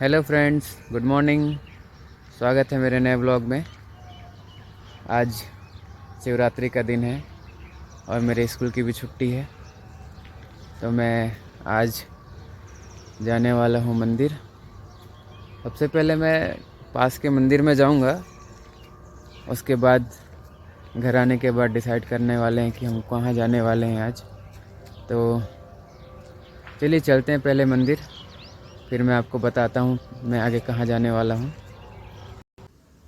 Hello friends, good morning. स्वागत है मेरे नए ब्लॉग में। आज शिवरात्रि का दिन है और मेरे स्कूल की भी छुट्टी है, तो मैं आज जाने वाला हूँ मंदिर। सबसे पहले मैं पास के मंदिर में जाऊँगा, उसके बाद घर आने के बाद डिसाइड करने वाले हैं कि हम कहाँ जाने वाले हैं आज। तो चलिए चलते हैं पहले मंदिर, फिर मैं आपको बताता हूँ मैं आगे कहाँ जाने वाला हूँ।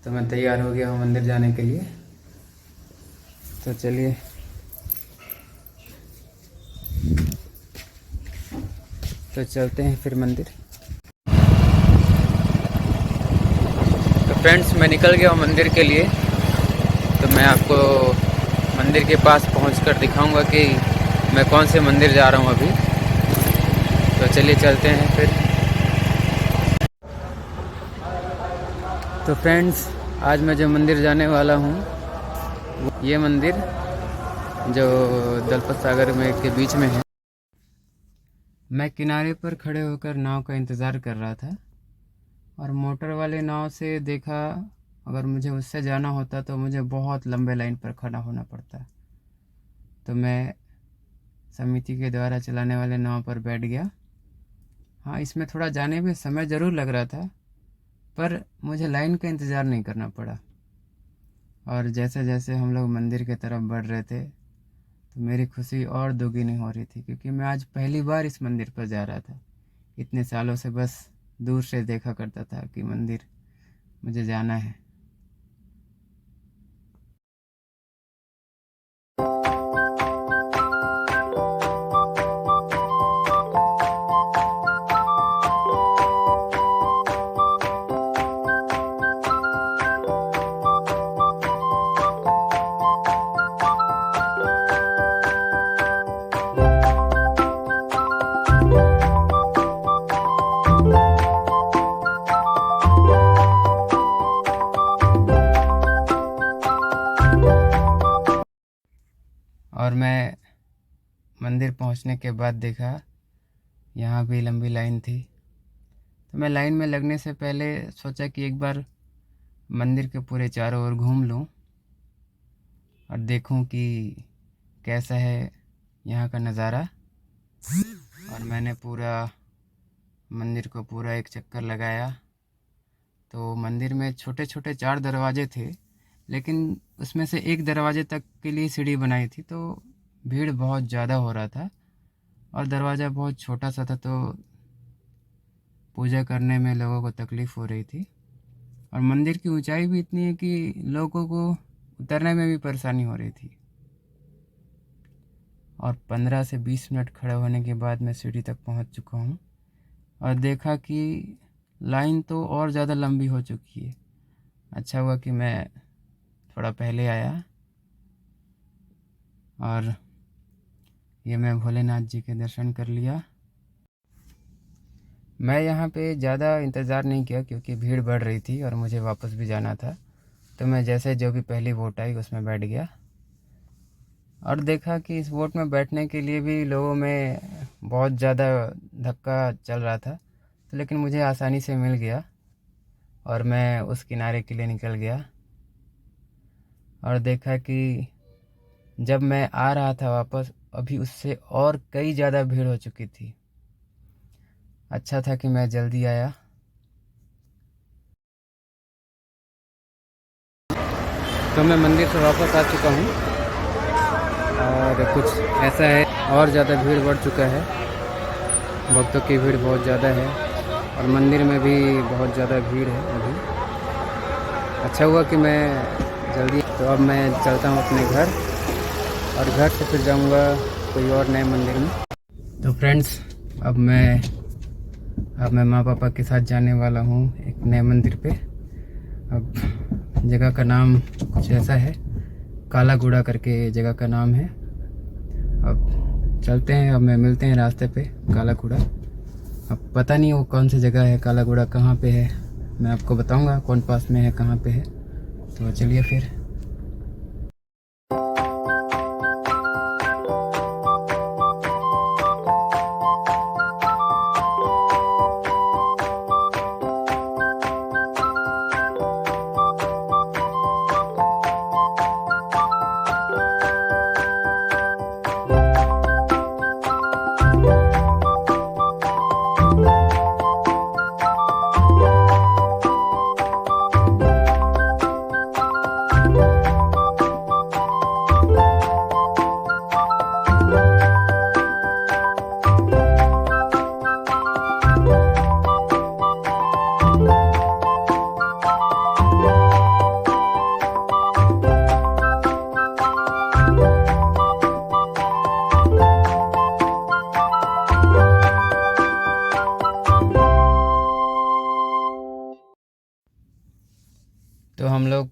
तो मैं तैयार हो गया हूँ मंदिर जाने के लिए, तो चलिए तो चलते हैं फिर मंदिर। तो फ्रेंड्स, मैं निकल गया हूँ मंदिर के लिए। तो मैं आपको मंदिर के पास पहुंचकर दिखाऊंगा कि मैं कौन से मंदिर जा रहा हूँ अभी। तो चलिए चलते हैं फिर। तो फ्रेंड्स, आज मैं जो मंदिर जाने वाला हूँ, ये मंदिर जो दलपत सागर में के बीच में है। मैं किनारे पर खड़े होकर नाव का इंतज़ार कर रहा था और मोटर वाले नाव से देखा, अगर मुझे उससे जाना होता तो मुझे बहुत लंबे लाइन पर खड़ा होना पड़ता। तो मैं समिति के द्वारा चलाने वाले नाव पर बैठ गया। हाँ, इसमें थोड़ा जाने में समय ज़रूर लग रहा था, पर मुझे लाइन का इंतज़ार नहीं करना पड़ा। और जैसे जैसे हम लोग मंदिर की तरफ बढ़ रहे थे, तो मेरी खुशी और दोगुनी हो रही थी, क्योंकि मैं आज पहली बार इस मंदिर पर जा रहा था। इतने सालों से बस दूर से देखा करता था कि मंदिर मुझे जाना है। और मैं मंदिर पहुंचने के बाद देखा यहाँ भी लंबी लाइन थी। तो मैं लाइन में लगने से पहले सोचा कि एक बार मंदिर के पूरे चारों ओर घूम लूं और देखूं कि कैसा है यहाँ का नज़ारा। और मैंने पूरा मंदिर को पूरा एक चक्कर लगाया। तो मंदिर में छोटे छोटे 4 दरवाजे थे, लेकिन उसमें से एक दरवाजे तक के लिए सीढ़ी बनाई थी, तो भीड़ बहुत ज़्यादा हो रहा था और दरवाज़ा बहुत छोटा सा था, तो पूजा करने में लोगों को तकलीफ़ हो रही थी। और मंदिर की ऊंचाई भी इतनी है कि लोगों को उतरने में भी परेशानी हो रही थी। और 15 से 20 मिनट खड़े होने के बाद मैं सीढ़ी तक पहुंच चुका हूं और देखा कि लाइन तो और ज़्यादा लंबी हो चुकी है। अच्छा हुआ कि मैं थोड़ा पहले आया। और ये मैं भोलेनाथ जी के दर्शन कर लिया। मैं यहाँ पे ज़्यादा इंतज़ार नहीं किया, क्योंकि भीड़ बढ़ रही थी और मुझे वापस भी जाना था। तो मैं जैसे जो भी पहली बोट आई उसमें बैठ गया और देखा कि इस बोट में बैठने के लिए भी लोगों में बहुत ज़्यादा धक्का चल रहा था। तो लेकिन मुझे आसानी से मिल गया और मैं उस किनारे के लिए निकल गया। और देखा कि जब मैं आ रहा था वापस, अभी उससे और कई ज़्यादा भीड़ हो चुकी थी। अच्छा था कि मैं जल्दी आया। तो मैं मंदिर से वापस आ चुका हूँ और कुछ ऐसा है, और ज़्यादा भीड़ बढ़ चुका है। भक्तों की भीड़ बहुत ज़्यादा है और मंदिर में भी बहुत ज़्यादा भीड़ है अभी। अच्छा हुआ कि मैं जल्दी। तो अब मैं चलता हूँ अपने घर और घर से फिर जाऊँगा कोई और नए मंदिर में। तो फ्रेंड्स, अब मैं माँ पापा के साथ जाने वाला हूँ एक नए मंदिर पे। अब जगह का नाम कुछ ऐसा है, कालागुड़ा करके जगह का नाम है। अब चलते हैं, अब मैं मिलते हैं रास्ते पे कालागुड़ा। अब पता नहीं वो कौन सी जगह है, कालागुड़ा कहाँ पे है, मैं आपको बताऊंगा कौन पास में है कहाँ पे है। तो चलिए फिर। तो हम लोग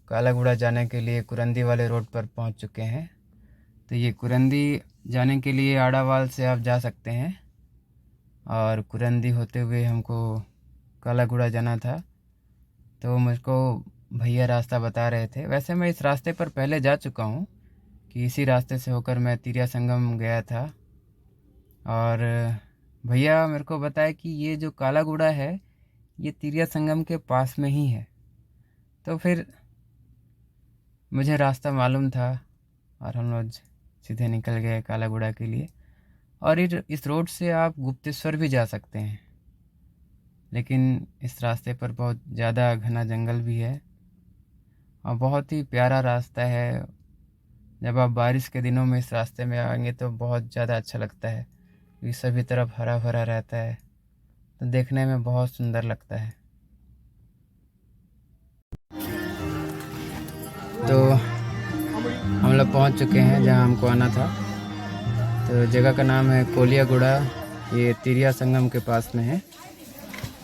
कालाघोड़ा जाने के लिए कुरंदी वाले रोड पर पहुंच चुके हैं। तो ये कुरंदी जाने के लिए आड़ावाल से आप जा सकते हैं और कुरंदी होते हुए हमको कालाघोड़ा जाना था। तो मुझको भैया रास्ता बता रहे थे। वैसे मैं इस रास्ते पर पहले जा चुका हूँ कि इसी रास्ते से होकर मैं तिरिया संगम गया था। और भैया मेरे को बताया कि ये जो कालाघोड़ा है ये तिरिया संगम के पास में ही है। तो फिर मुझे रास्ता मालूम था और हम लोग सीधे निकल गए कालाघोड़ा के लिए। और इस रोड से आप गुप्तेश्वर भी जा सकते हैं, लेकिन इस रास्ते पर बहुत ज़्यादा घना जंगल भी है और बहुत ही प्यारा रास्ता है। जब आप बारिश के दिनों में इस रास्ते में आएंगे तो बहुत ज़्यादा अच्छा लगता है, क्योंकि सभी तरफ हरा भरा रहता है, तो देखने में बहुत सुंदर लगता है। तो हम लोग पहुंच चुके हैं जहां हमको आना था। तो जगह का नाम है कोलियागुड़ा, ये तिरिया संगम के पास में है।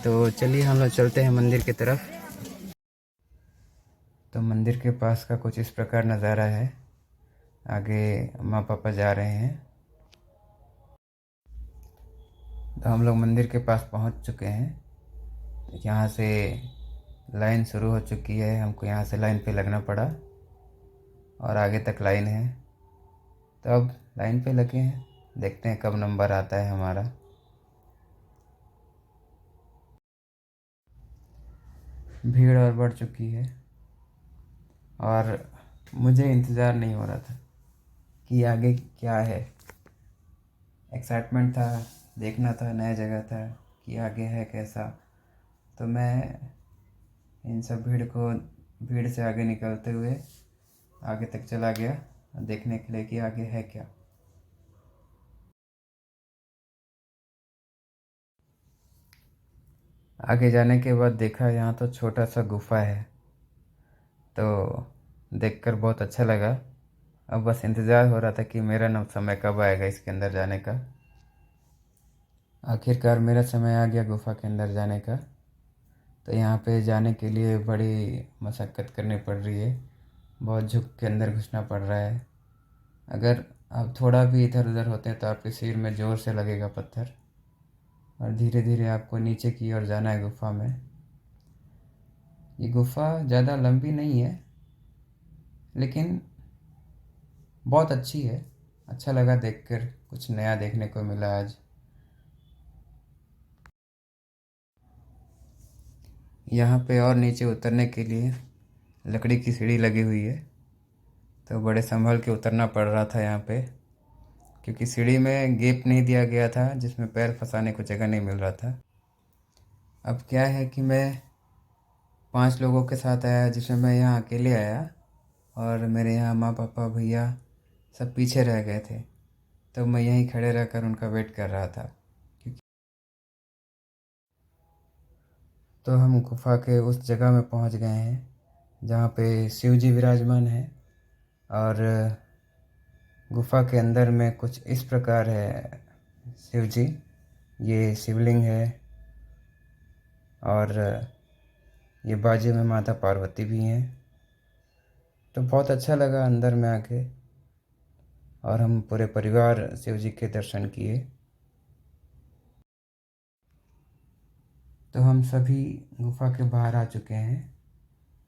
तो चलिए हम लोग चलते हैं मंदिर की तरफ। तो मंदिर के पास का कुछ इस प्रकार नज़ारा है। आगे माँ पापा जा रहे हैं। तो हम लोग मंदिर के पास पहुंच चुके हैं। यहाँ से लाइन शुरू हो चुकी है, हमको यहाँ से लाइन पे लगना पड़ा और आगे तक लाइन है। तो अब लाइन पे लगे हैं, देखते हैं कब नंबर आता है हमारा। भीड़ और बढ़ चुकी है और मुझे इंतज़ार नहीं हो रहा था कि आगे क्या है। एक्साइटमेंट था, देखना था, नया जगह था कि आगे है कैसा। तो मैं इन सब भीड़ से आगे निकलते हुए आगे तक चला गया देखने के लिए कि आगे है क्या। आगे जाने के बाद देखा यहाँ तो छोटा सा गुफा है, तो देखकर बहुत अच्छा लगा। अब बस इंतज़ार हो रहा था कि मेरा समय कब आएगा इसके अंदर जाने का। आखिरकार मेरा समय आ गया गुफा के अंदर जाने का। तो यहाँ पे जाने के लिए बड़ी मशक्क़त करनी पड़ रही है, बहुत झुक के अंदर घुसना पड़ रहा है। अगर आप थोड़ा भी इधर उधर होते हैं तो आपके सिर में ज़ोर से लगेगा पत्थर। और धीरे धीरे आपको नीचे की ओर जाना है गुफा में। ये गुफा ज़्यादा लंबी नहीं है, लेकिन बहुत अच्छी है। अच्छा लगा देखकर, कुछ नया देखने को मिला आज। यहाँ पे और नीचे उतरने के लिए लकड़ी की सीढ़ी लगी हुई है, तो बड़े संभल के उतरना पड़ रहा था यहाँ पे, क्योंकि सीढ़ी में गैप नहीं दिया गया था जिसमें पैर फंसाने को जगह नहीं मिल रहा था। अब क्या है कि मैं 5 लोगों के साथ आया, जिसमें मैं यहाँ अकेले आया और मेरे यहाँ माँ पापा भैया सब पीछे रह गए थे। तो मैं यहीं खड़े रहकर उनका वेट कर रहा था। तो हम गुफा के उस जगह में पहुँच गए हैं जहाँ पे शिव जी विराजमान है। और गुफा के अंदर में कुछ इस प्रकार है शिव जी। ये शिवलिंग है और ये बाजू में माता पार्वती भी हैं। तो बहुत अच्छा लगा अंदर में आके, और हम पूरे परिवार शिव जी के दर्शन किए। तो हम सभी गुफा के बाहर आ चुके हैं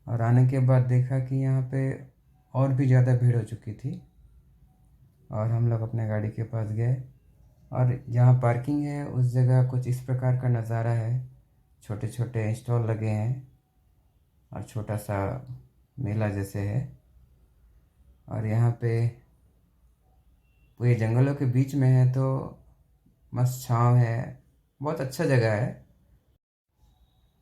और आने के बाद देखा कि यहाँ पे और भी ज़्यादा भीड़ हो चुकी थी। और हम लोग अपने गाड़ी के पास गए और जहाँ पार्किंग है उस जगह कुछ इस प्रकार का नज़ारा है। छोटे छोटे स्टॉल लगे हैं और छोटा सा मेला जैसे है। और यहाँ पे पूरे जंगलों के बीच में है, तो मस्त छाँव है, बहुत अच्छा जगह है।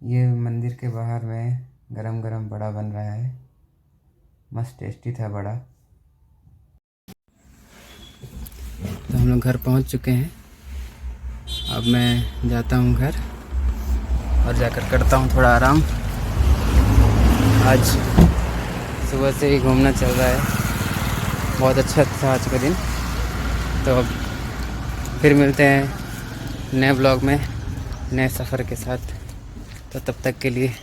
ये मंदिर के बाहर में गरम गरम बड़ा बन रहा है, मस्त टेस्टी था बड़ा। तो हम लोग घर पहुंच चुके हैं। अब मैं जाता हूं घर और जाकर करता हूं थोड़ा आराम। आज सुबह से ही घूमना चल रहा है, बहुत अच्छा था आज का दिन। तो अब फिर मिलते हैं नए ब्लॉग में नए सफ़र के साथ। तो तब तक के लिए